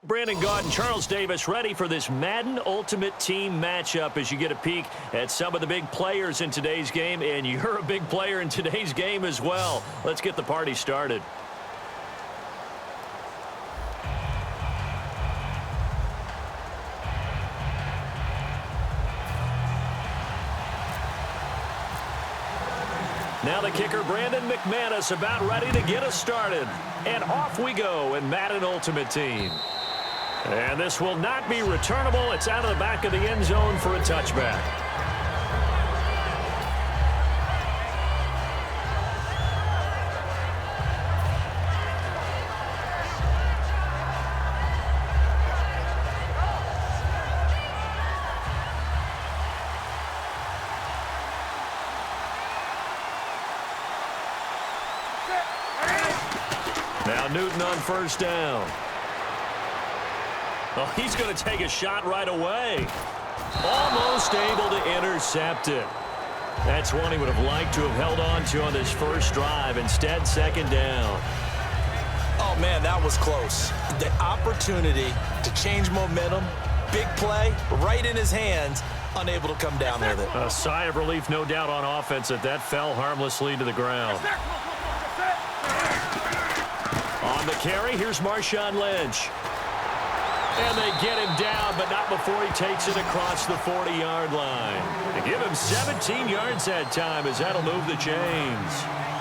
Brandon Gaud and Charles Davis ready for this Madden Ultimate Team matchup as you get a peek at some of the big players in today's game, and you're a big player in today's game as well. Let's get the party started. Now the kicker, Brandon McManus, about ready to get us started. And off we go in Madden Ultimate Team. And this will not be returnable. It's out of the back of the end zone for a touchback. Now Newton on first down. Oh, he's going to take a shot right away. Almost able to intercept it. That's one he would have liked to have held on to on this first drive. Instead, second down. Oh, man, that was close. The opportunity to change momentum, big play, right in his hands, unable to come down with it. A sigh of relief, no doubt, on offense that fell harmlessly to the ground. On the carry, here's Marshawn Lynch. And they get him down, but not before he takes it across the 40-yard line. They give him 17 yards that time as that'll move the chains.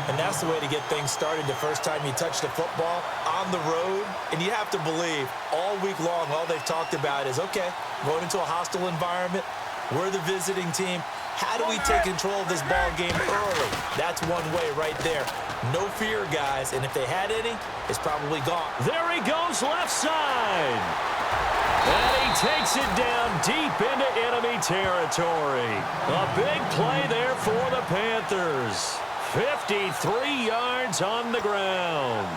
And that's the way to get things started the first time you touch the football on the road. And you have to believe all week long, all they've talked about is, okay, going into a hostile environment. We're the visiting team. How do we take control of this ball game early? That's one way right there. No fear, guys. And if they had any, it's probably gone. There he goes, left side. And he takes it down deep into enemy territory. A big play there for the Panthers. 53 yards on the ground.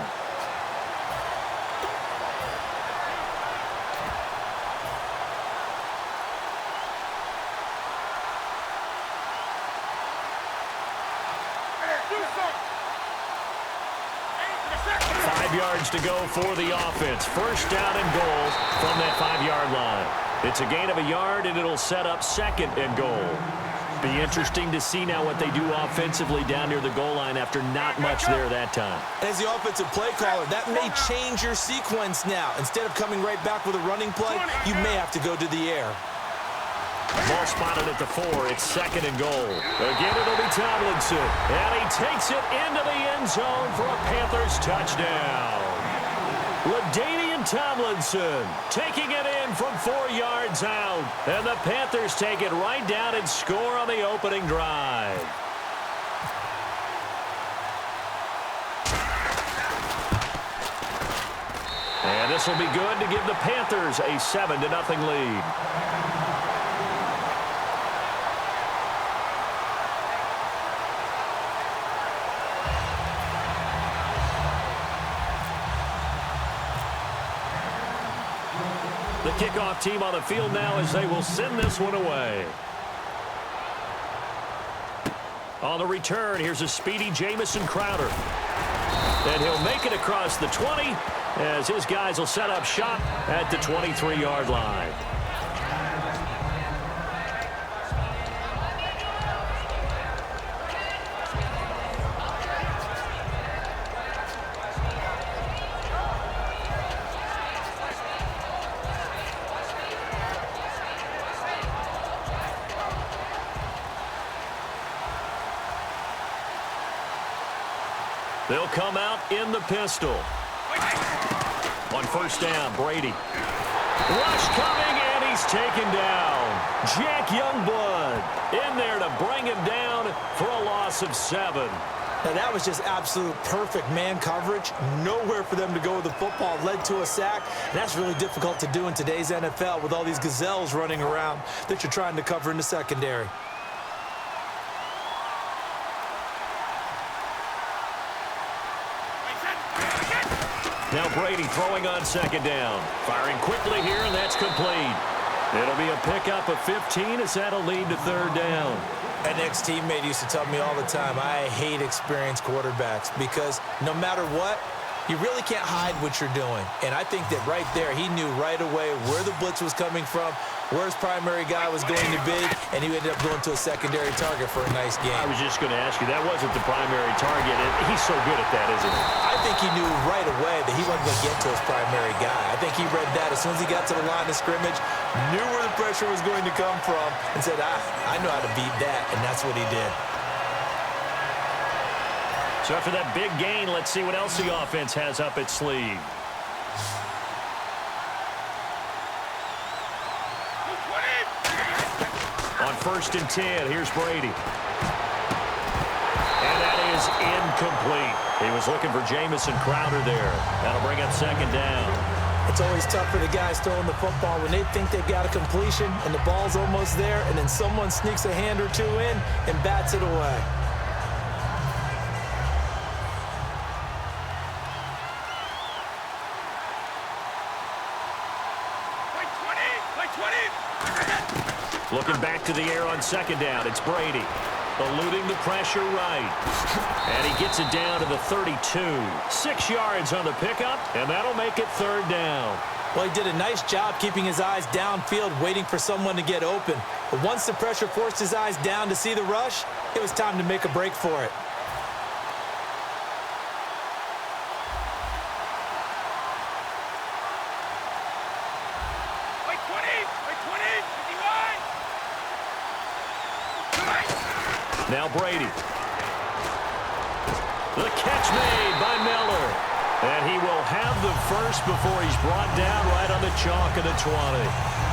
Yards to go for the offense. First down and goal from that 5-yard line. It's a gain of a yard, and it'll set up second and goal. Be interesting to see now what they do offensively down near the goal line after not much there that time. As the offensive play caller, that may change your sequence now. Instead of coming right back with a running play, you may have to go to the air. Ball spotted at the 4. It's second and goal. Again, it'll be Tomlinson. And he takes it into the end zone for a Panthers touchdown. LaDainian Tomlinson taking it in from 4 yards out. And the Panthers take it right down and score on the opening drive. And this will be good to give the Panthers a 7-0 lead. The kickoff team on the field now as they will send this one away. On the return, here's a speedy Jamison Crowder. And he'll make it across the 20 as his guys will set up shop at the 23-yard line. They'll come out in the pistol. On first down, Brady. Rush coming, and he's taken down. Jack Youngblood in there to bring him down for a loss of 7. Now, that was just absolute perfect man coverage. Nowhere for them to go with the football. Led to a sack. And that's really difficult to do in today's NFL with all these gazelles running around that you're trying to cover in the secondary. Now Brady throwing on second down. Firing quickly here, and that's complete. It'll be a pickup of 15 as that'll lead to third down. An ex-teammate used to tell me all the time, I hate experienced quarterbacks because no matter what, You really can't hide what you're doing. And I think that right there, he knew right away where the blitz was coming from, where his primary guy was going to be, and he ended up going to a secondary target for a nice game. I was just going to ask you, that wasn't the primary target. He's so good at that, isn't he? I think he knew right away that he wasn't going to get to his primary guy. I think he read that as soon as he got to the line of scrimmage, knew where the pressure was going to come from, and said, I know how to beat that, and that's what he did. So after that big gain, let's see what else the offense has up its sleeve. On 1st and 10, here's Brady. And that is incomplete. He was looking for Jamison Crowder there. That'll bring up 2nd down. It's always tough for the guys throwing the football when they think they've got a completion and the ball's almost there, and then someone sneaks a hand or two in and bats it away. Looking back to the air on 2nd down. It's Brady. Eluding the pressure right. And he gets it down to the 32. 6 yards on the pickup, and that'll make it 3rd down. Well, he did a nice job keeping his eyes downfield, waiting for someone to get open. But once the pressure forced his eyes down to see the rush, it was time to make a break for it. Now Brady. The catch made by Miller. And he will have the first before he's brought down right on the chalk of the 20.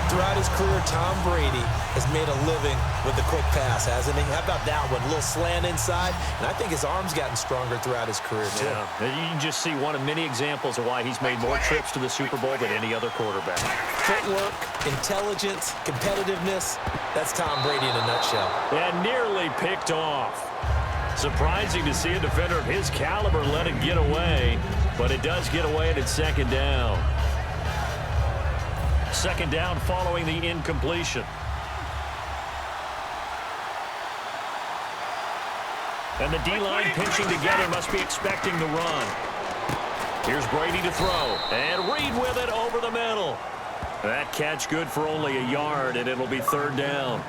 Throughout his career, Tom Brady has made a living with the quick pass, hasn't he? How about that one? A little slant inside, and I think his arm's gotten stronger throughout his career, too. Yeah, you can just see one of many examples of why he's made more trips to the Super Bowl than any other quarterback. Footwork, intelligence, competitiveness, that's Tom Brady in a nutshell. And nearly picked off. Surprising to see a defender of his caliber let it get away, but it does get away and it's 2nd down. 2nd down following the incompletion. And the D-line pinching together must be expecting the run. Here's Brady to throw. And Reed with it over the middle. That catch good for only a yard, and it'll be 3rd down.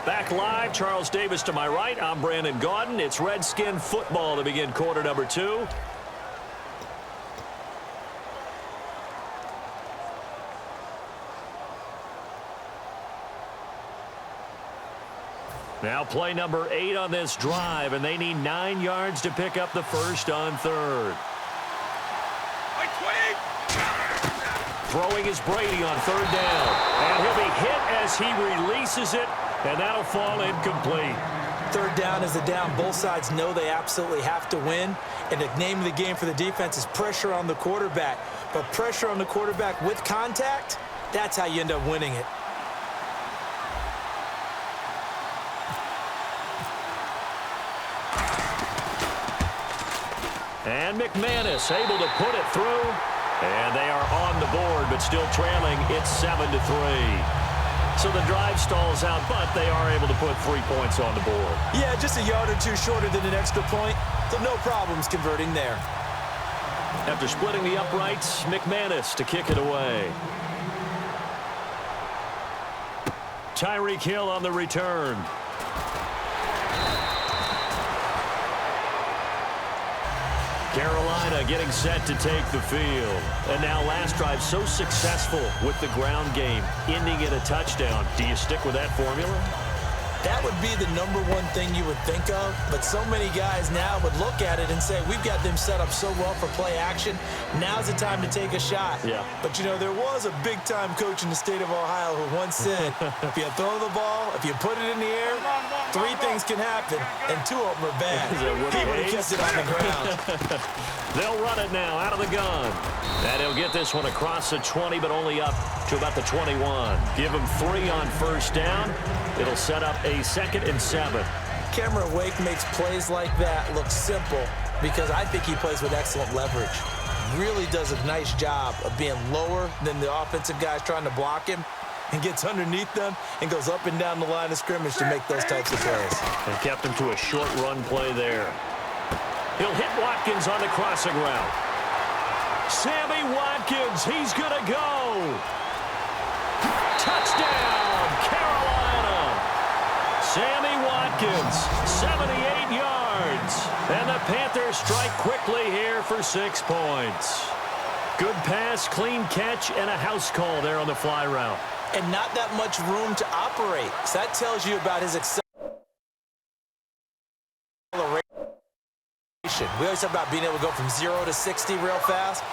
Back live, Charles Davis to my right. I'm Brandon Gaudin. It's Redskin football to begin quarter number 2. Now play number 8 on this drive, and they need 9 yards to pick up the first on 3rd. Throwing is Brady on 3rd down. And he'll be hit as he releases it, and that'll fall incomplete. 3rd down is the down. Both sides know they absolutely have to win. And the name of the game for the defense is pressure on the quarterback. But pressure on the quarterback with contact, that's how you end up winning it. And McManus able to put it through. And they are on the board, but still trailing. It's 7-3. So the drive stalls out, but they are able to put 3 points on the board. Yeah, just a yard or two shorter than an extra point, so no problems converting there. After splitting the uprights, McManus to kick it away. Tyreek Hill on the return. Carolina getting set to take the field. And now last drive so successful with the ground game, ending in a touchdown. Do you stick with that formula? That would be the number one thing you would think of, but so many guys now would look at it and say, we've got them set up so well for play action. Now's the time to take a shot. Yeah. But, you know, there was a big-time coach in the state of Ohio who once said, if you throw the ball, if you put it in the air, 3 things can happen, and 2 of them are bad. He would have kept it on the ground. They'll run it now out of the gun. And he'll get this one across the 20, but only up to about the 21. Give him 3 on 1st down. It'll set up a 2nd and 7. Cameron Wake makes plays like that look simple because I think he plays with excellent leverage. Really does a nice job of being lower than the offensive guys trying to block him and gets underneath them and goes up and down the line of scrimmage to make those types of plays. And kept him to a short run play there. He'll hit Watkins on the crossing route. Sammy Watkins, he's going to go. Touchdown, Carolina. Sammy Watkins, 78 yards. And the Panthers strike quickly here for 6 points. Good pass, clean catch, and a house call there on the fly route. And not that much room to operate. So that tells you about his acceleration. We always talk about being able to go from 0 to 60 real fast.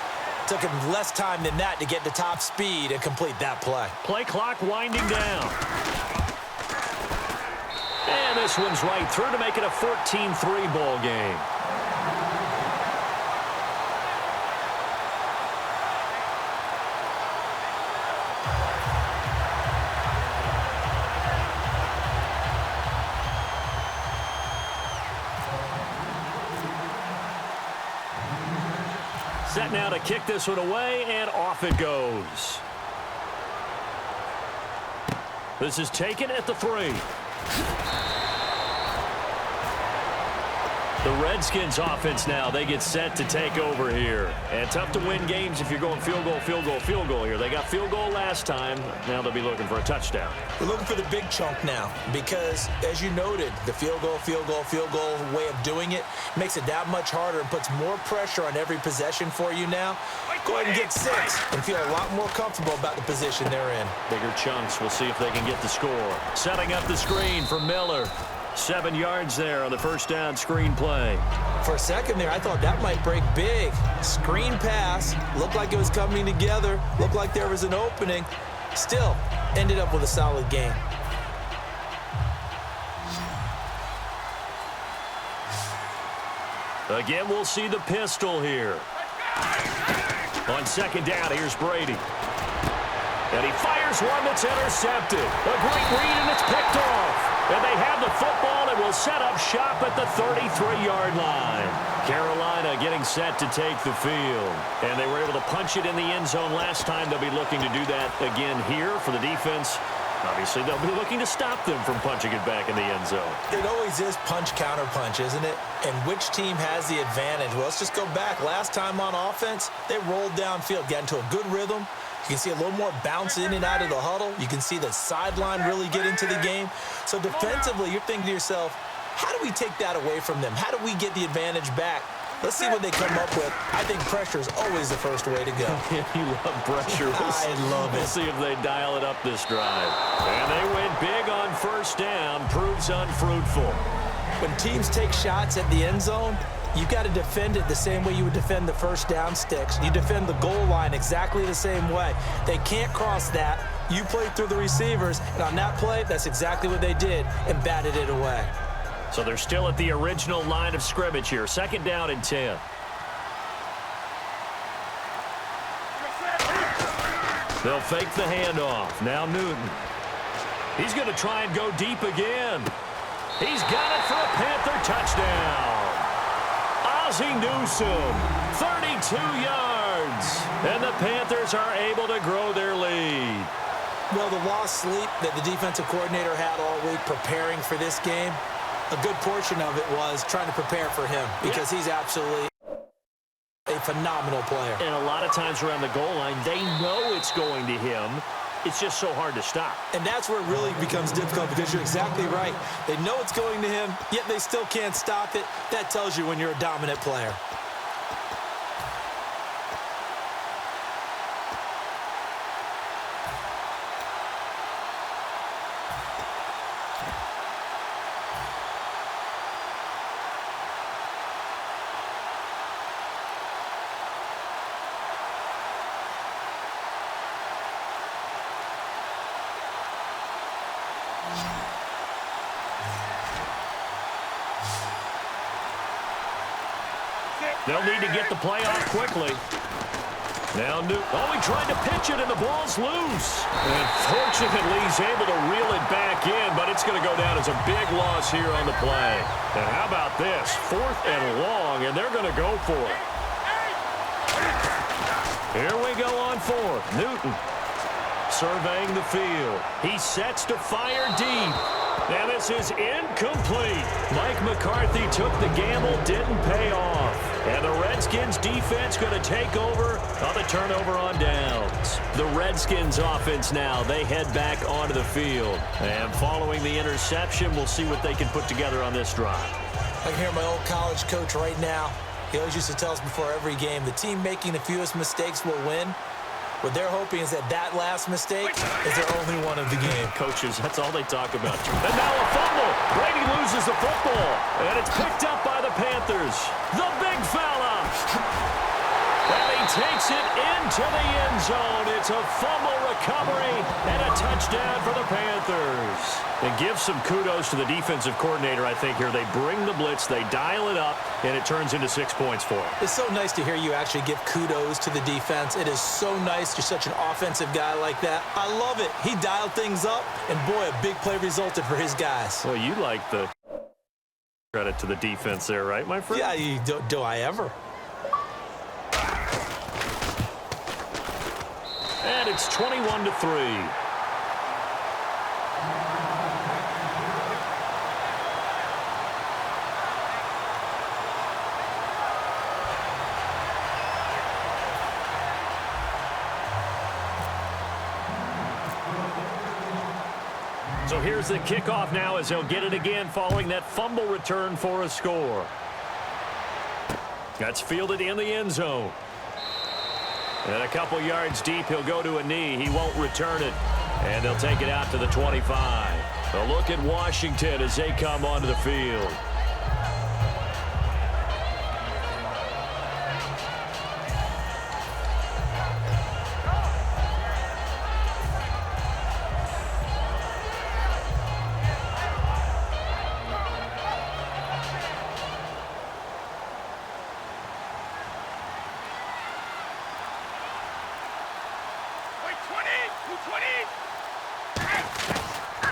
Took him less time than that to get to top speed and complete that play. Play clock winding down. And this one's right through to make it a 14-3 ball game. Set now to kick this one away, and off it goes. This is taken at the 3. The Redskins offense now, they get set to take over here. And tough to win games if you're going field goal, field goal, field goal here. They got field goal last time. Now they'll be looking for a touchdown. We're looking for the big chunk now because, as you noted, the field goal, field goal, field goal way of doing it makes it that much harder and puts more pressure on every possession for you now. Go ahead and get 6 and feel a lot more comfortable about the position they're in. Bigger chunks. We'll see if they can get the score. Setting up the screen for Miller. 7 yards there on the first down screen play. For a second there, I thought that might break big. Screen pass. Looked like it was coming together. Looked like there was an opening. Still, ended up with a solid game. Again, we'll see the pistol here. On second down, here's Brady. And he fires one that's intercepted. A great read, and it's picked off. And they have the football and will set up shop at the 33-yard line. Carolina getting set to take the field. And they were able to punch it in the end zone last time. They'll be looking to do that again here for the defense. Obviously, they'll be looking to stop them from punching it back in the end zone. It always is punch-counter-punch, isn't it? And which team has the advantage? Well, let's just go back. Last time on offense, they rolled downfield, got into a good rhythm. You can see a little more bounce in and out of the huddle. You can see the sideline really get into the game. So defensively, you're thinking to yourself, how do we take that away from them? How do we get the advantage back? Let's see what they come up with. I think pressure is always the first way to go. You love pressure. I love it. We'll see if they dial it up this drive. And they went big on first down. Proves unfruitful. When teams take shots at the end zone, you've got to defend it the same way you would defend the first down sticks. You defend the goal line exactly the same way. They can't cross that. You play through the receivers, and on that play, that's exactly what they did and batted it away. So they're still at the original line of scrimmage here. Second down and 10. They'll fake the handoff. Now Newton. He's going to try and go deep again. He's got it for a Panther touchdown. Ozzie Newsome, 32 yards. And the Panthers are able to grow their lead. Well, the lost sleep that the defensive coordinator had all week preparing for this game, a good portion of it was trying to prepare for him because he's absolutely a phenomenal player. And a lot of times around the goal line, they know it's going to him. It's just so hard to stop. And that's where it really becomes difficult because you're exactly right. They know it's going to him, yet they still can't stop it. That tells you when you're a dominant player. They'll need to get the play off quickly. Now Newton. Oh, he tried to pitch it, and the ball's loose. And fortunately, he's able to reel it back in, but it's going to go down as a big loss here on the play. And how about this? 4th and long, and they're going to go for it. Here we go on 4th. Newton surveying the field. He sets to fire deep. And this is incomplete. Mike McCarthy took the gamble, didn't pay off. And the Redskins defense going to take over on the turnover on downs. The Redskins offense now, they head back onto the field. And following the interception, we'll see what they can put together on this drive. I can hear my old college coach right now. He always used to tell us before every game, the team making the fewest mistakes will win. What they're hoping is that that last mistake is their only one of the game. Coaches, that's all they talk about. And now a fumble. Brady loses the football. And it's picked up by the Panthers. The big fella. And he takes it into the end zone. It's a fumble recovery and a touchdown for the Panthers. And give some kudos to the defensive coordinator, I think, here. They bring the blitz, they dial it up, and it turns into 6 points for them. It's so nice to hear you actually give kudos to the defense. It is so nice. You're such an offensive guy like that. I love it. He dialed things up, and boy, a big play resulted for his guys. Well, you like the credit to the defense there, right, my friend? Yeah, do I ever? And it's 21-3. So here's the kickoff now as he'll get it again following that fumble return for a score. That's fielded in the end zone. And a couple yards deep, he'll go to a knee. He won't return it. And they'll take it out to the 25. A look at Washington as they come onto the field.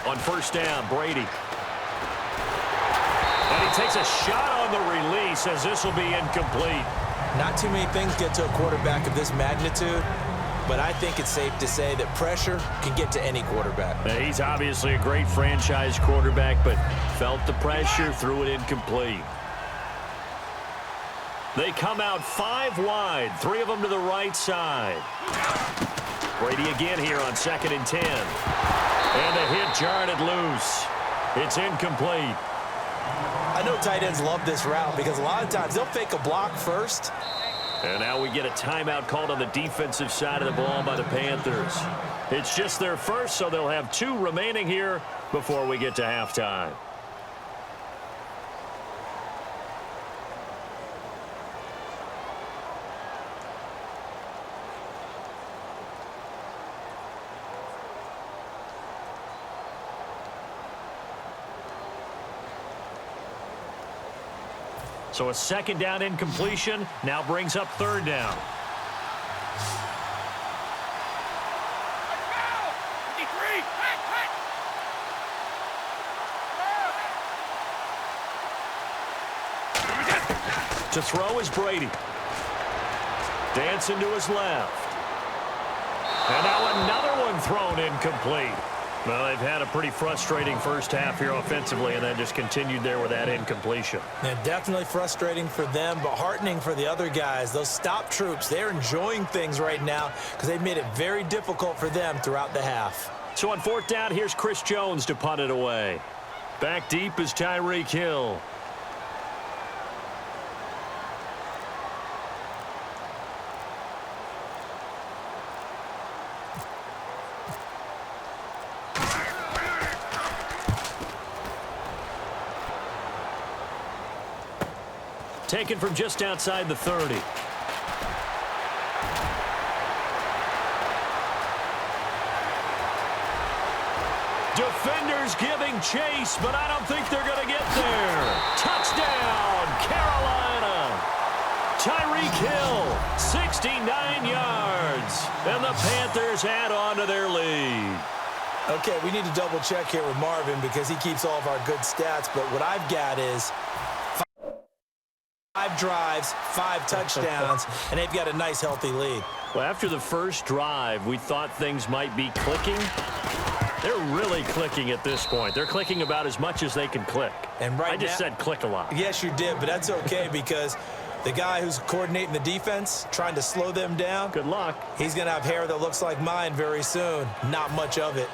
On first down, Brady. And he takes a shot on the release as this will be incomplete. Not too many things get to a quarterback of this magnitude, but I think it's safe to say that pressure can get to any quarterback. Now, he's obviously a great franchise quarterback, but felt the pressure, threw it incomplete. They come out 5 wide, 3 of them to the right side. Brady again here on 2nd and 10. And the hit jarred it loose. It's incomplete. I know tight ends love this route because a lot of times they'll fake a block first. And now we get a timeout called on the defensive side of the ball by the Panthers. It's just their first, so they'll have 2 remaining here before we get to halftime. So a 2nd down incompletion now brings up 3rd down. To throw is Brady. Dancing to his left. And now another one thrown incomplete. Well, they've had a pretty frustrating first half here offensively, and then just continued there with that incompletion. Yeah, definitely frustrating for them, but heartening for the other guys. Those stop troops, they're enjoying things right now because they've made it very difficult for them throughout the half. So on 4th down, here's Chris Jones to punt it away. Back deep is Tyreek Hill. Taken from just outside the 30. Defenders giving chase, but I don't think they're going to get there. Touchdown, Carolina. Tyreek Hill, 69 yards. And the Panthers add on to their lead. Okay, we need to double check here with Marvin because he keeps all of our good stats, but what I've got is 5 drives, 5 touchdowns, and they've got a nice, healthy lead. Well, after the first drive, we thought things might be clicking. They're really clicking at this point. They're clicking about as much as they can click. And right I just said click a lot. Yes, you did, but that's okay because The guy who's coordinating the defense, trying to slow them down. Good luck. He's going to have hair that looks like mine very soon. Not much of it.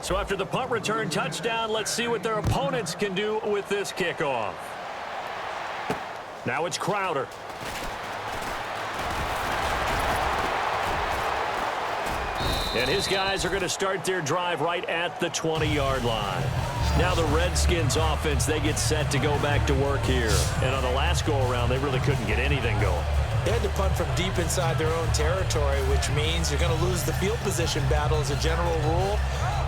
So after the punt return touchdown, let's see what their opponents can do with this kickoff. Now it's Crowder. And his guys are going to start their drive right at the 20-yard line. Now the Redskins offense, they get set to go back to work here. And on the last go-around, they really couldn't get anything going. They had to punt from deep inside their own territory, which means you're going to lose the field position battle as a general rule.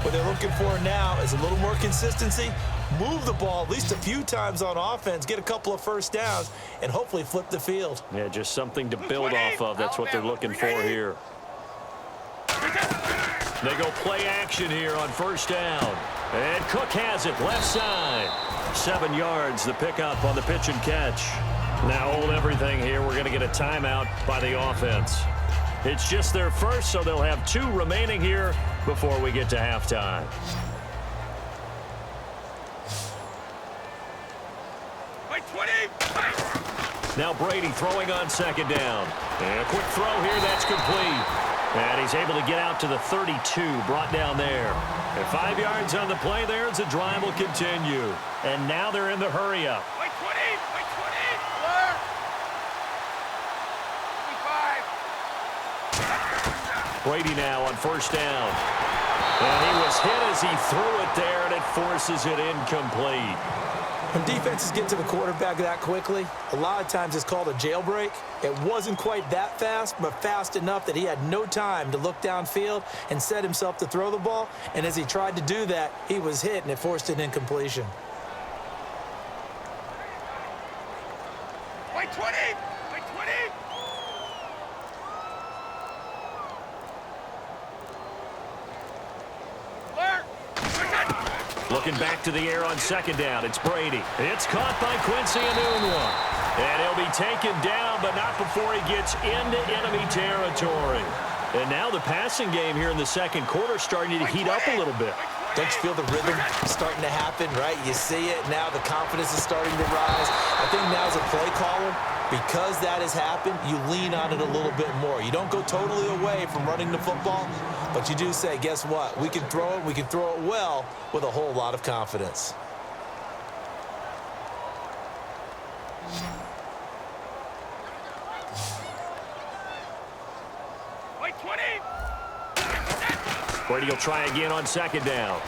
What they're looking for now is a little more consistency, move the ball at least a few times on offense, get a couple of first downs, and hopefully flip the field. Yeah, just something to build off of. That's what they're looking for here. They go play action here on first down. And Cook has it, left side. 7 yards, the pickup on the pitch and catch. Now hold everything here. We're going to get a timeout by the offense. It's just their first, so they'll have 2 remaining here before we get to halftime. Now Brady throwing on second down. And a quick throw here, that's complete. And he's able to get out to the 32, brought down there. And 5 yards on the play there as the drive will continue. And now they're in the hurry-up. Brady now on first down. And he was hit as he threw it there, and it forces it incomplete. When defenses get to the quarterback that quickly, a lot of times it's called a jailbreak. It wasn't quite that fast, but fast enough that he had no time to look downfield and set himself to throw the ball. And as he tried to do that, he was hit, and it forced an incompletion. Wait 20! Wait 20! Looking back to the air on second down. It's Brady. It's caught by Quincy Enunwa. And he'll be taken down, but not before he gets into enemy territory. And now the passing game here in the second quarter starting to heat up a little bit. Don't you feel the rhythm starting to happen, right? You see it. Now the confidence is starting to rise. I think now as a play caller, because that has happened, you lean on it a little bit more. You don't go totally away from running the football, but you do say, guess what? We can throw it. We can throw it well with a whole lot of confidence. Wait 20! Brady will try again on second down.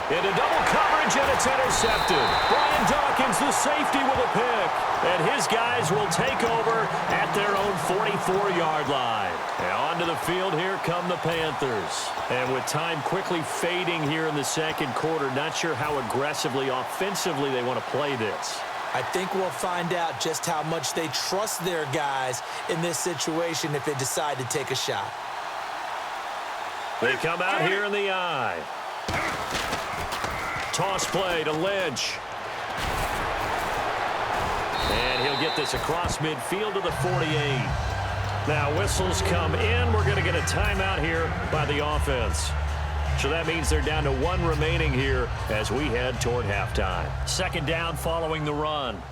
Into double coverage, and it's intercepted. Brian Dawkins, the safety, with a pick. And his guys will take over at their own 44-yard line. Now onto the field, here come the Panthers. And with time quickly fading here in the second quarter, not sure how aggressively, offensively they want to play this. I think we'll find out just how much they trust their guys in this situation if they decide to take a shot. They come out here in the eye. Toss play to Lynch. And he'll get this across midfield to the 48. Now whistles come in. We're going to get a timeout here by the offense. So that means they're down to 1 remaining here as we head toward halftime. Second down following the run.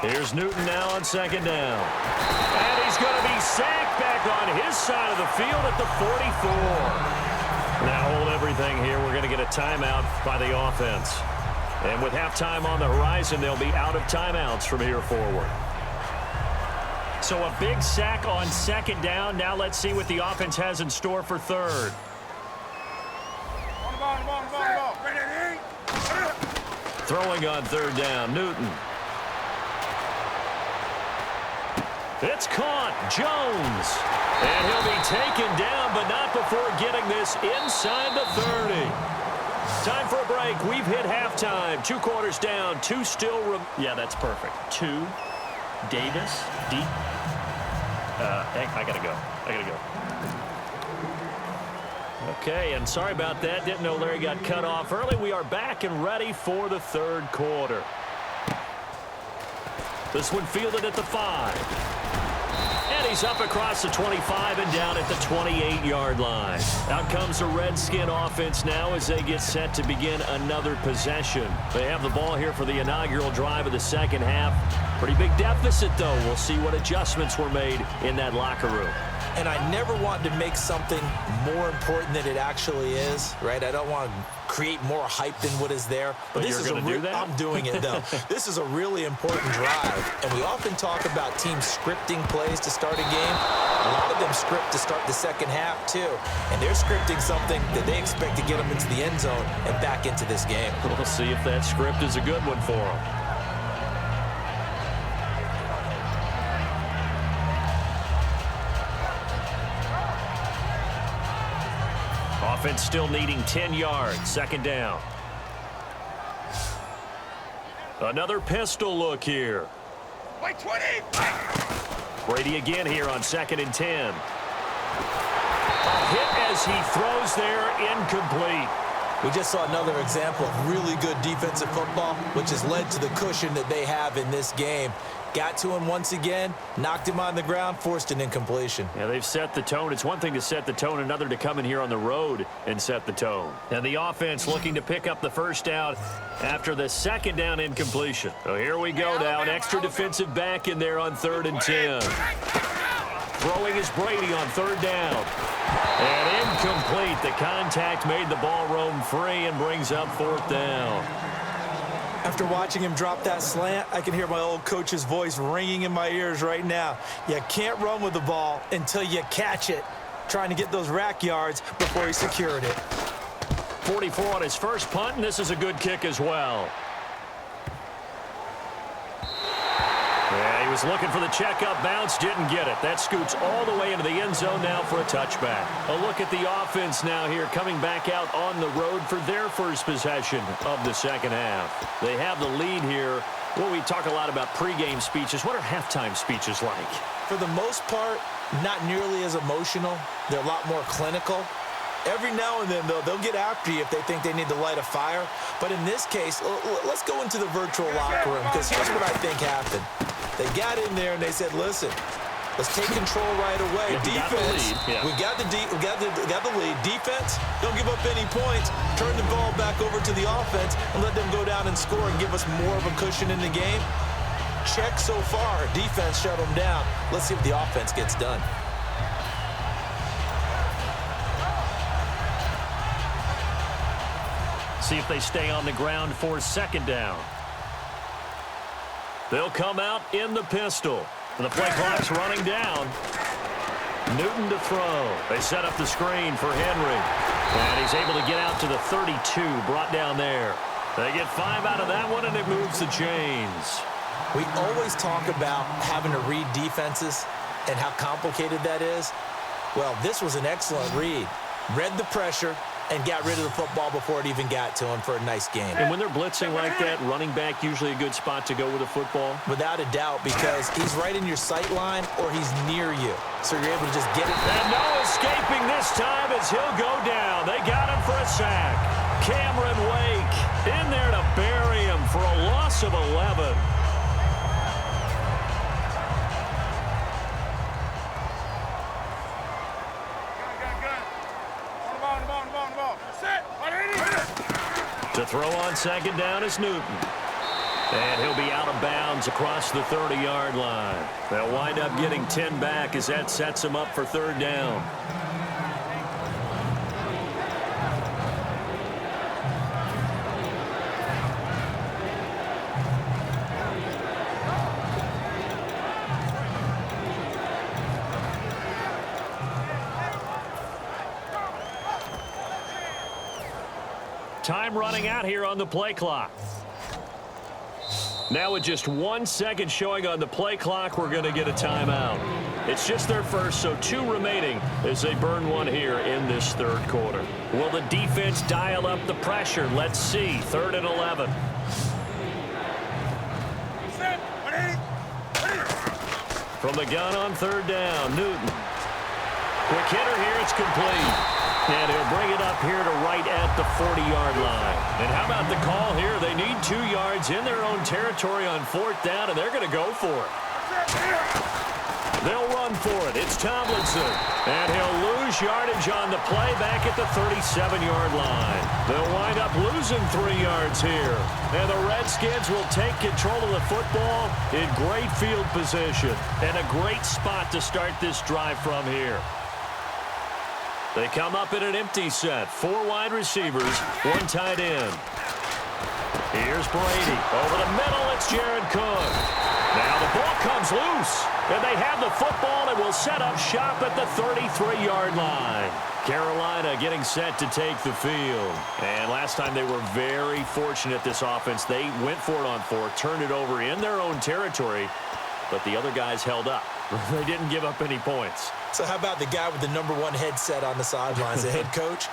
Here's Newton now on second down. And he's going to be sacked back on his side of the field at the 44. Now hold everything here. We're going to get a timeout by the offense. And with halftime on the horizon, they'll be out of timeouts from here forward. So a big sack on second down. Now let's see what the offense has in store for third. Throwing on third down, Newton. It's caught, Jones. And he'll be taken down, but not before getting this inside the 30. Time for a break. We've hit halftime. 2 quarters down, 2 still. Yeah, that's perfect. 2, Davis, D. I got to go. Okay, and sorry about that. Didn't know Larry got cut off early. We are back and ready for the third quarter. This one fielded at the 5. And he's up across the 25 and down at the 28-yard line. Out comes the Redskin offense now as they get set to begin another possession. They have the ball here for the inaugural drive of the second half. Pretty big deficit, though. We'll see what adjustments were made in that locker room. And I never want to make something more important than it actually is, right? I don't want to create more hype than what is there. But this you're going to do that? I'm doing it, though. This is a really important drive. And we often talk about teams scripting plays to start a game. A lot of them script to start the second half, too. And they're scripting something that they expect to get them into the end zone and back into this game. We'll see if that script is a good one for them. Offense still needing 10 yards. Second down. Another pistol look here. Wait, 20. Brady again here on 2nd and 10. A hit as he throws there, incomplete. We just saw another example of really good defensive football, which has led to the cushion that they have in this game. Got to him once again, knocked him on the ground, forced an incompletion. Yeah, they've set the tone. It's one thing to set the tone, another to come in here on the road and set the tone. And the offense looking to pick up the first down after the second down incompletion. So here we go now, an extra defensive back in there on 3rd and 10. Throwing is Brady on 3rd down. And incomplete. The contact made the ball roam free and brings up 4th down. After watching him drop that slant, I can hear my old coach's voice ringing in my ears right now. You can't run with the ball until you catch it. Trying to get those rack yards before he secured it. 44 on his first punt, and this is a good kick as well. Yeah, he was looking for the checkup bounce, didn't get it. That scoots all the way into the end zone now for a touchback. A look at the offense now here, coming back out on the road for their first possession of the second half. They have the lead here. Well, we talk a lot about pregame speeches. What are halftime speeches like? For the most part, not nearly as emotional. They're a lot more clinical. Every now and then, though, they'll get after you if they think they need to light a fire. But in this case, let's go into the virtual locker room, because here's what I think happened. They got in there and they said, listen, let's take control right away. Defense, we got the lead. Defense, don't give up any points. Turn the ball back over to the offense and let them go down and score and give us more of a cushion in the game. Check so far. Defense shut them down. Let's see what the offense gets done. See if they stay on the ground for 2nd down. They'll come out in the pistol. The play clock's running down. Newton to throw. They set up the screen for Henry. And he's able to get out to the 32, brought down there. They get 5 out of that one, and it moves the chains. We always talk about having to read defenses and how complicated that is. Well, this was an excellent read. Read the pressure and got rid of the football before it even got to him for a nice game. And when they're blitzing like that, running back usually a good spot to go with a football? Without a doubt, because he's right in your sight line or he's near you. So you're able to just get it. And no escaping this time as he'll go down. They got him for a sack. Cameron Wake in there to bury him for a loss of 11. To throw on 2nd down is Newton. And he'll be out of bounds across the 30-yard line. They'll wind up getting 10 back as that sets them up for 3rd down. Time running out here on the play clock. Now with just 1 second showing on the play clock, we're going to get a timeout. It's just their first, so 2 remaining as they burn one here in this 3rd quarter. Will the defense dial up the pressure? Let's see. 3rd and 11. From the gun on 3rd down, Newton. Quick hitter here, it's complete. And he'll bring it up here to right at the 40-yard line. And how about the call here? They need 2 yards in their own territory on 4th down, and they're going to go for it. They'll run for it. It's Tomlinson. And he'll lose yardage on the play back at the 37-yard line. They'll wind up losing 3 yards here. And the Redskins will take control of the football in great field position. And a great spot to start this drive from here. They come up in an empty set. 4 wide receivers, 1 tight end. Here's Brady. Over the middle, it's Jared Cook. Now the ball comes loose. And they have the football and will set up shop at the 33-yard line. Carolina getting set to take the field. And last time they were very fortunate, this offense. They went for it on 4, turned it over in their own territory, but the other guys held up. They didn't give up any points. So how about the guy with the number 1 headset on the sidelines, the head coach?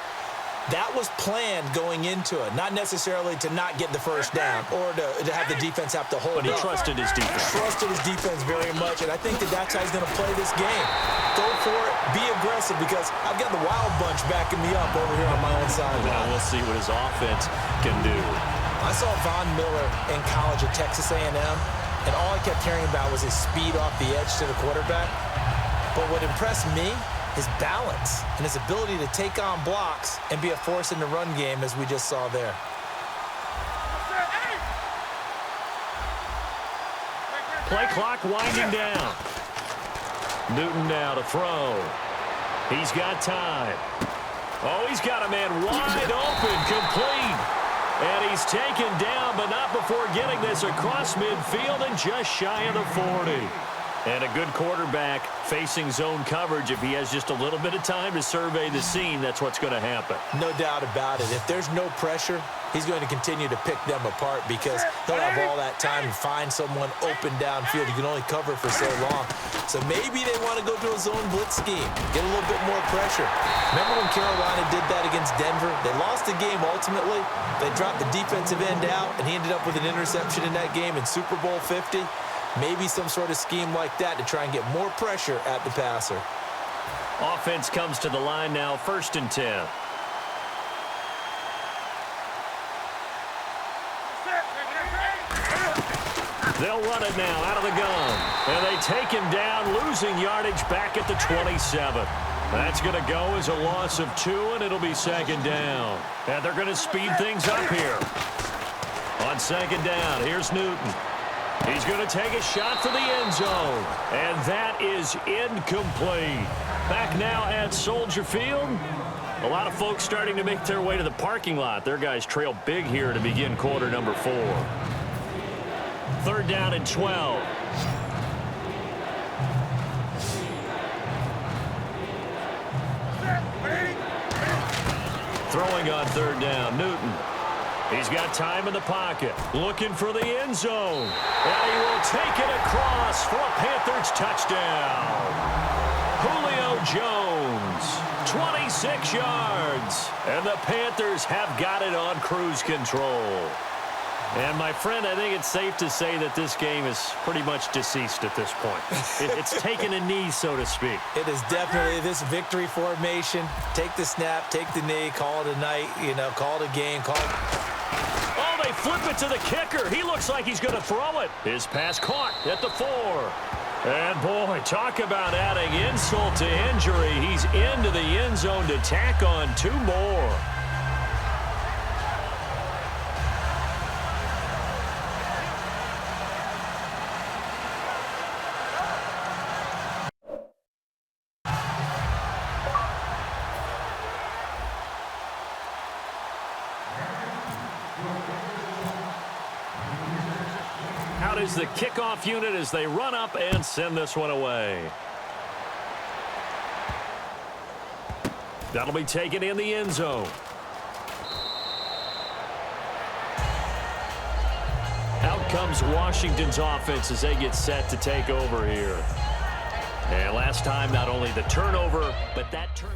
That was planned going into it, not necessarily to not get the first down or to have the defense have to hold But he up. trusted his defense. Trusted his defense very much, and I think that's how he's going to play this game. Go for it, be aggressive, because I've got the wild bunch backing me up over here on my own side. Now we'll see what his offense can do. I saw Von Miller in college at Texas A&M, and all I kept hearing about was his speed off the edge to the quarterback. But what impressed me, his balance and his ability to take on blocks and be a force in the run game, as we just saw there. Play clock winding down. Newton now to throw. He's got time. Oh, he's got a man wide open, complete. And he's taken down, but not before getting this across midfield and just shy of the 40. And a good quarterback facing zone coverage. If he has just a little bit of time to survey the scene, that's what's going to happen. No doubt about it. If there's no pressure, he's going to continue to pick them apart because he'll have all that time to find someone open downfield. You can only cover for so long. So maybe they want to go to a zone blitz scheme, get a little bit more pressure. Remember when Carolina did that against Denver? They lost the game ultimately. They dropped the defensive end out, and he ended up with an interception in that game in Super Bowl 50. Maybe some sort of scheme like that to try and get more pressure at the passer. Offense comes to the line now, 1st and 10. They'll run it now out of the gun. And they take him down, losing yardage back at the 27. That's going to go as a loss of 2, and it'll be 2nd down. And they're going to speed things up here. On 2nd down, here's Newton. He's going to take a shot for the end zone. And that is incomplete. Back now at Soldier Field. A lot of folks starting to make their way to the parking lot. Their guys trail big here to begin quarter number 4. 3rd down and 12. Throwing on 3rd down, Newton. He's got time in the pocket, looking for the end zone. And he will take it across for a Panthers touchdown. Julio Jones, 26 yards. And the Panthers have got it on cruise control. And, my friend, I think it's safe to say that this game is pretty much deceased at this point. It's taken a knee, so to speak. It is definitely this victory formation. Take the snap, take the knee, call it a night, call it a game, Oh, they flip it to the kicker. He looks like he's going to throw it. His pass caught at the 4. And, boy, talk about adding insult to injury. He's into the end zone to tack on 2 more. Out is the kickoff unit as they run up and send this one away. That'll be taken in the end zone. Out comes Washington's offense as they get set to take over here. And last time, not only the turnover, but that turn.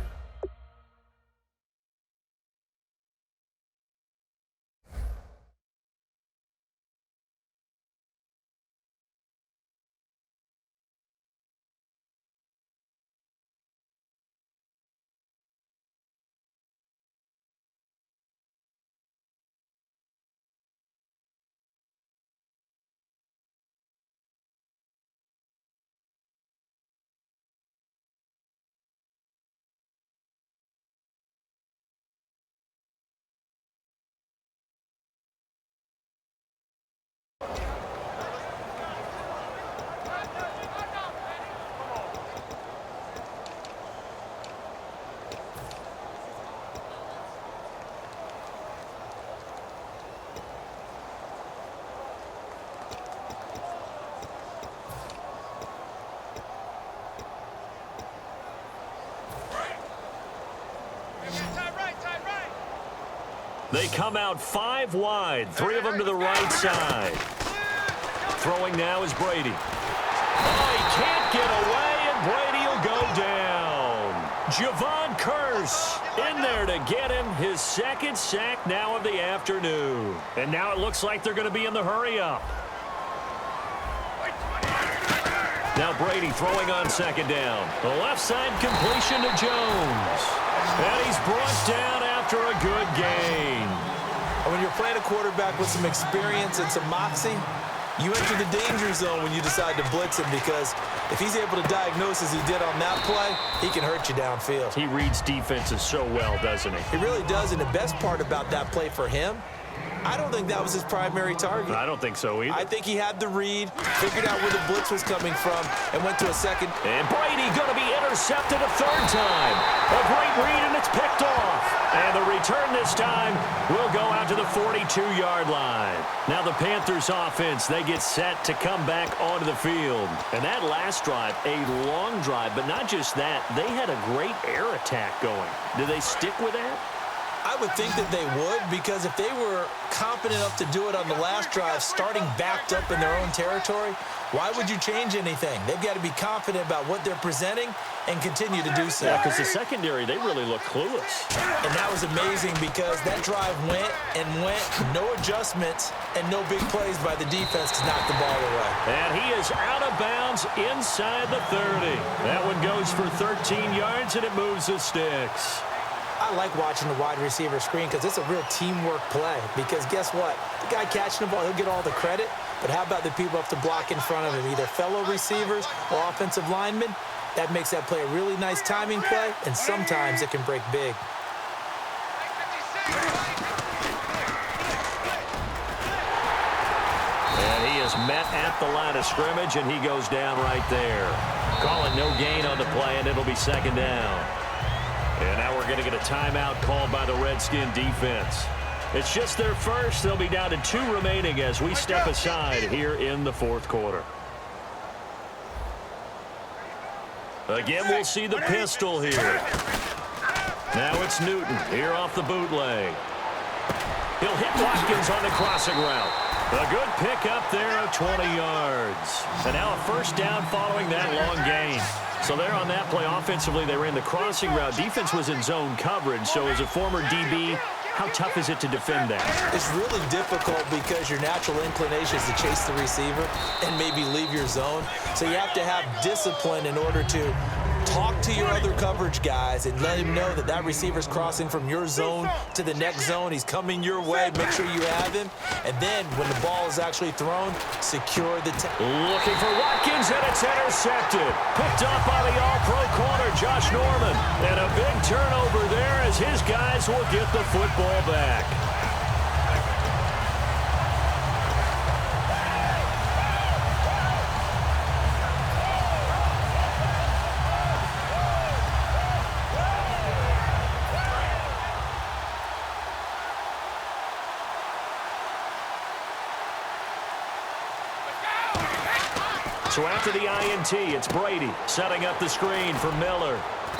They come out 5 wide, 3 of them to the right side. Throwing now is Brady. Oh, he can't get away, and Brady will go down. Javon Curse in there to get him his second sack now of the afternoon. And now it looks like they're going to be in the hurry-up. Now Brady throwing on second down. The left side completion to Jones. And he's brought down after a good gain. When you're playing a quarterback with some experience and some moxie, you enter the danger zone when you decide to blitz him, because if he's able to diagnose as he did on that play, he can hurt you downfield. He reads defenses so well, doesn't he? He really does, and the best part about that play for him, I don't think that was his primary target. I don't think so either. I think he had the read, figured out where the blitz was coming from, and went to a second. And Brady going to be intercepted a third time. A great read, and it's picked off. And the return this time will go out to the 42-yard line. Now the Panthers offense, they get set to come back onto the field. And that last drive, a long drive, but not just that, they had a great air attack going. Do they stick with that? I would think that they would, because if they were confident enough to do it on the last drive, starting backed up in their own territory, why would you change anything? They've got to be confident about what they're presenting and continue to do so. Yeah, because the secondary, they really look clueless. And that was amazing, because that drive went and went, no adjustments and no big plays by the defense to knock the ball away. And he is out of bounds inside the 30. That one goes for 13 yards, and it moves the sticks. I like watching the wide receiver screen, because it's a real teamwork play. Because guess what? The guy catching the ball, he'll get all the credit. But how about the people up to block in front of him, either fellow receivers or offensive linemen? That makes that play a really nice timing play, and sometimes it can break big. And he is met at the line of scrimmage, and he goes down right there. Calling no gain on the play, and it'll be second down. And now we're going to get a timeout called by the Redskin defense. It's just their first. They'll be down to 2 remaining as we step aside here in the fourth quarter. Again, we'll see the pistol here. Now it's Newton here off the bootleg. He'll hit Watkins on the crossing route. A good pick up there of 20 yards. And now a first down following that long gain. So there on that play, offensively, they ran the crossing route. Defense was in zone coverage. So as a former DB, how tough is it to defend that? It's really difficult, because your natural inclination is to chase the receiver and maybe leave your zone. So you have to have discipline in order to talk to your other coverage guys and let him know that that receiver's crossing from your zone to the next zone. He's coming your way. Make sure you have him. And then when the ball is actually thrown, secure the Looking for Watkins, and it's intercepted. Picked off by the all-pro corner, Josh Norman. And a big turnover there as his guys will get the football back. So after the INT, it's Brady setting up the screen for Miller.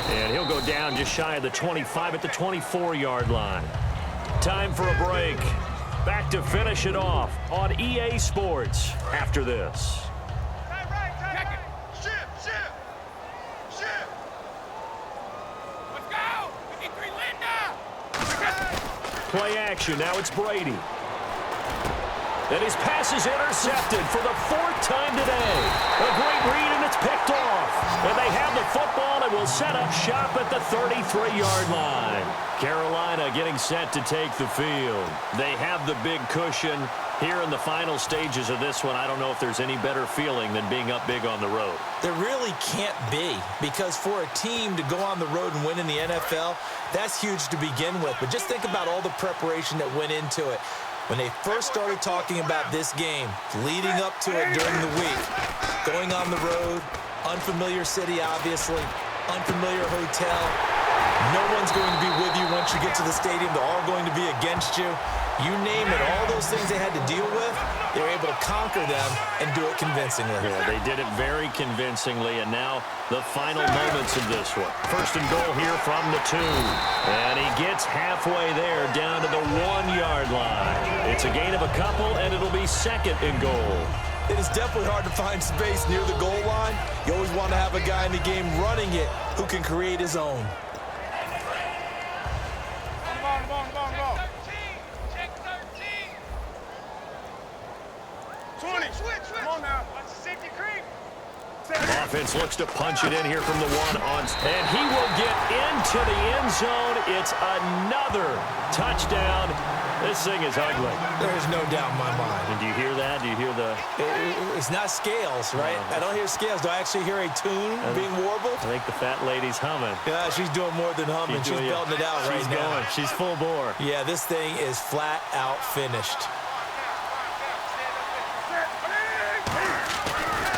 And he'll go down just shy of the 25 at the 24-yard line. Time for a break. Back to finish it off on EA Sports after this. Play action. Now it's Brady. And his pass is intercepted for the 4th time today. A great read, and it's picked off. And they have the football and will set up shop at the 33-yard line. Carolina getting set to take the field. They have the big cushion here in the final stages of this one. I don't know if there's any better feeling than being up big on the road. There really can't be, because for a team to go on the road and win in the NFL, that's huge to begin with. But just think about all the preparation that went into it. When they first started talking about this game, leading up to it during the week, going on the road, unfamiliar city, obviously, unfamiliar hotel. No one's going to be with you once you get to the stadium. They're all going to be against you. You name it, all those things they had to deal with, they were able to conquer them and do it convincingly. Yeah, they did it very convincingly, and now the final moments of this one. First and goal here from the 2. And he gets halfway there down to the 1-yard line. It's a gain of a couple, and it'll be second and goal. It is definitely hard to find space near the goal line. You always want to have a guy in the game running it who can create his own. Offense looks to punch it in here from the 1 on, and he will get into the end zone. It's another touchdown. This thing is ugly. There's no doubt in my mind. And do you hear that? Do you hear the... It's not scales, right? I don't hear scales. Do I actually hear a tune being warbled? I think the fat lady's humming. Yeah, she's doing more than humming. She's belting it out right now. She's going. She's full bore. Yeah, this thing is flat out finished.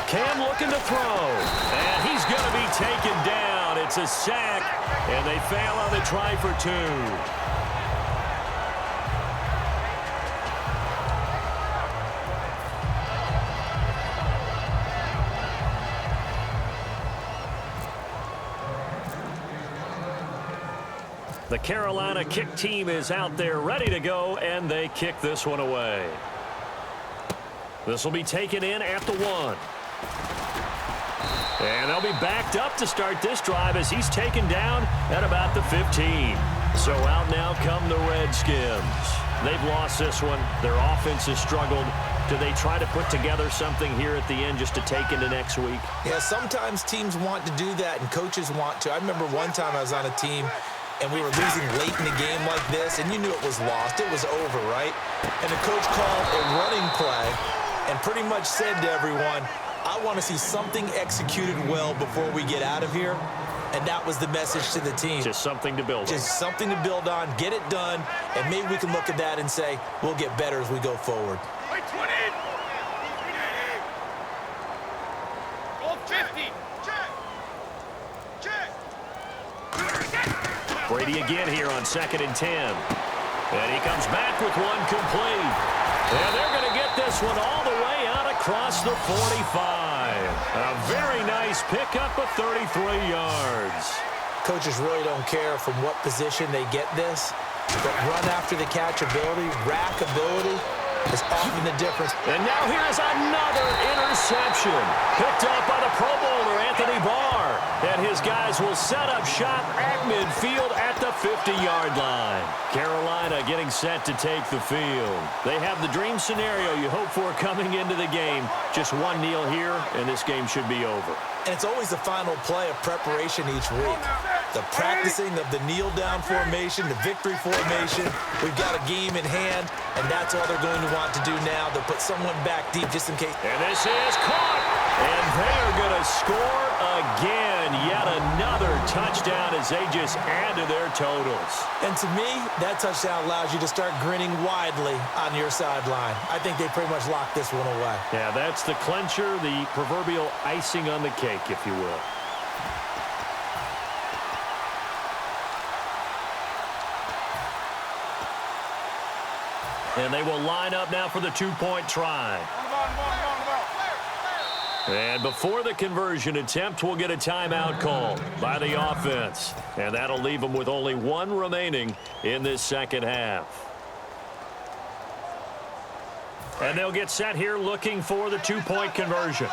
Cam looking to throw, and he's going to be taken down. It's a sack, and they fail on the try for 2. The Carolina kick team is out there ready to go, and they kick this one away. This will be taken in at the 1. And they'll be backed up to start this drive as he's taken down at about the 15. So out now come the Redskins. They've lost this one. Their offense has struggled. Do they try to put together something here at the end just to take into next week? Yeah, sometimes teams want to do that and coaches want to. I remember one time I was on a team and we were losing late in the game like this, and you knew it was lost. It was over, right? And the coach called a running play and pretty much said to everyone, I want to see something executed well before we get out of here. And that was the message to the team. Just something to build on. Just something to build on, get it done, and maybe we can look at that and say, we'll get better as we go forward. Wait, 20. Goal 50. Check. Brady again here on 2nd and 10. And he comes back with one complete. And they're going to get this one all the way out across the 45. A very nice pickup of 33 yards. Coaches really don't care from what position they get this, but run after the catch ability, rack ability is often the difference. And now here's another interception. Picked up by the Pro Bowler, Anthony Barr. And his guys will set up shop at midfield at the 50-yard line. Carolina getting set to take the field. They have the dream scenario you hope for coming into the game. Just one kneel here, and this game should be over. And it's always the final play of preparation each week. The practicing of the kneel-down formation, the victory formation. We've got a game in hand, and that's all they're going to want to do now. They'll put someone back deep just in case. And this is caught. And they are going to score again. Yet another touchdown as they just add to their totals. And to me, that touchdown allows you to start grinning widely on your sideline. I think they pretty much locked this one away. Yeah, that's the clincher, the proverbial icing on the cake, if you will. And they will line up now for the two-point try. And before the conversion attempt, we'll get a timeout call by the offense. And that'll leave them with only one remaining in this second half. And they'll get set here looking for the two-point conversion.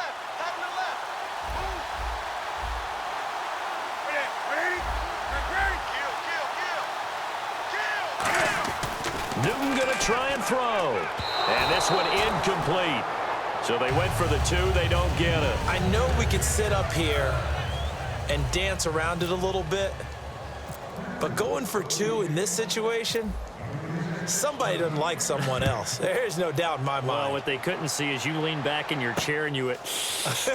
Newton going to try and throw. And this one incomplete. So they went for the 2. They don't get it. I know we could sit up here and dance around it a little bit, but going for 2 in this situation, somebody doesn't like someone else. There's no doubt in my mind. Well, what they couldn't see is you lean back in your chair and you went,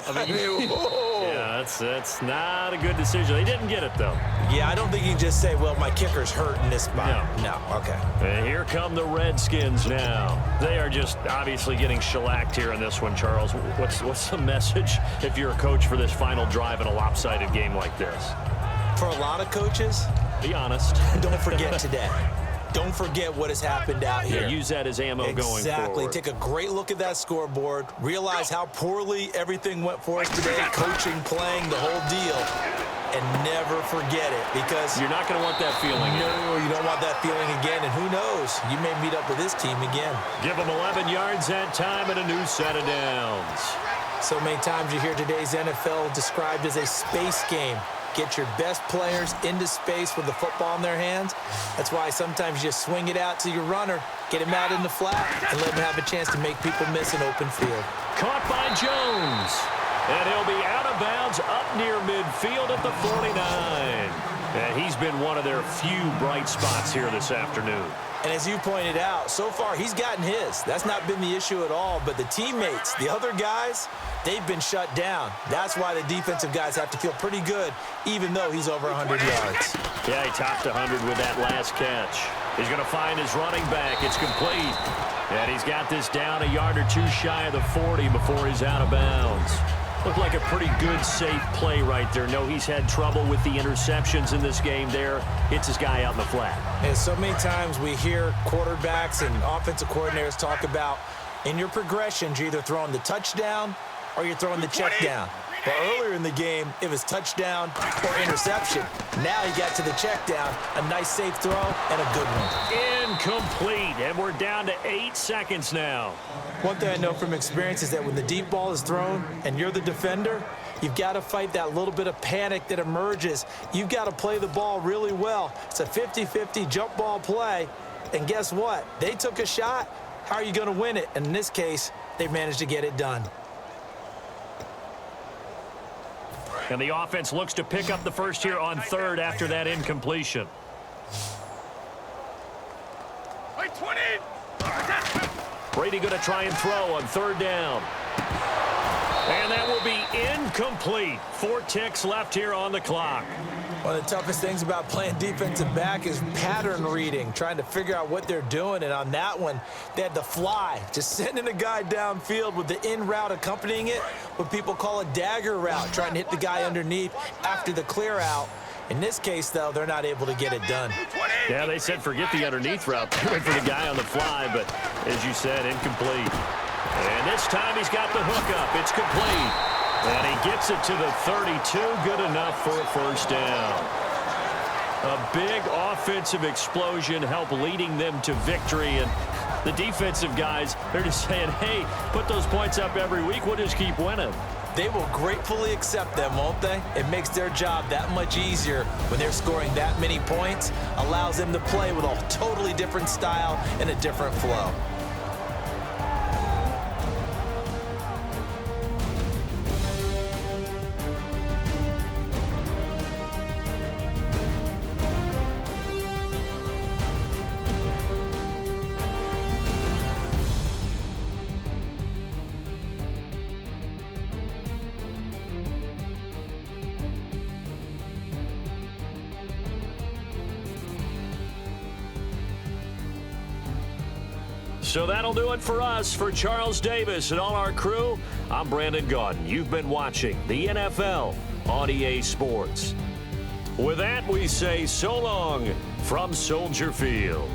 I mean, yeah, that's not a good decision. They didn't get it, though. Yeah, I don't think you can just say, well, my kicker's hurt in this spot. No, okay. And here come the Redskins now. They are just obviously getting shellacked here in this one, Charles. What's the message if you're a coach for this final drive in a lopsided game like this? For a lot of coaches, be honest. don't forget today. don't forget what has happened out here. Yeah, use that as ammo going forward. Exactly. Take a great look at that scoreboard. Realize how poorly everything went for us today. Coaching, playing, the whole deal. And never forget it, because you're not going to want that feeling again. No, you don't want that feeling again. And who knows? You may meet up with this team again. Give them 11 yards that time and a new set of downs. So many times you hear today's NFL described as a space game. Get your best players into space with the football in their hands. That's why sometimes you swing it out to your runner, get him out in the flat, and let him have a chance to make people miss an open field. Caught by Jones. And he'll be out of bounds up near midfield at the 49. And he's been one of their few bright spots here this afternoon. And as you pointed out, so far he's gotten his. That's not been the issue at all. But the teammates, the other guys, they've been shut down. That's why the defensive guys have to feel pretty good, even though he's over 100 yards. Yeah, he topped 100 with that last catch. He's going to find his running back. It's complete. And he's got this down a yard or two shy of the 40 before he's out of bounds. Looked like a pretty good, safe play right there. No, he's had trouble with the interceptions in this game there. Hits his guy out in the flat. And so many times we hear quarterbacks and offensive coordinators talk about, in your progressions, you're either throwing the touchdown or you're throwing the check down. But earlier in the game, it was touchdown or interception. Now he got to the check down, a nice safe throw, and a good one. Incomplete, and we're down to 8 seconds now. One thing I know from experience is that when the deep ball is thrown and you're the defender, you've got to fight that little bit of panic that emerges. You've got to play the ball really well. It's a 50-50 jump ball play, and guess what? They took a shot. How are you going to win it? And in this case, they've managed to get it done. And the offense looks to pick up the first here on third after that incompletion. Wait, 20. Brady going to try and throw on third down. And that will be incomplete. 4 ticks left here on the clock. One of the toughest things about playing defensive back is pattern reading, trying to figure out what they're doing. And on that one, they had the fly, just sending a guy downfield with the in route accompanying it, what people call a dagger route, trying to hit the guy underneath after the clear out. In this case, though, they're not able to get it done. Yeah, they said forget the underneath route. They went for the guy on the fly, but as you said, incomplete. And this time he's got the hook up. It's complete. And he gets it to the 32. Good enough for a first down. A big offensive explosion helped leading them to victory. And the defensive guys, they're just saying, hey, put those points up every week. We'll just keep winning. They will gratefully accept them, won't they? It makes their job that much easier when they're scoring that many points. Allows them to play with a totally different style and a different flow. So that'll do it for us. For Charles Davis and all our crew, I'm Brandon Gaudin. You've been watching the NFL on EA Sports. With that, we say so long from Soldier Field.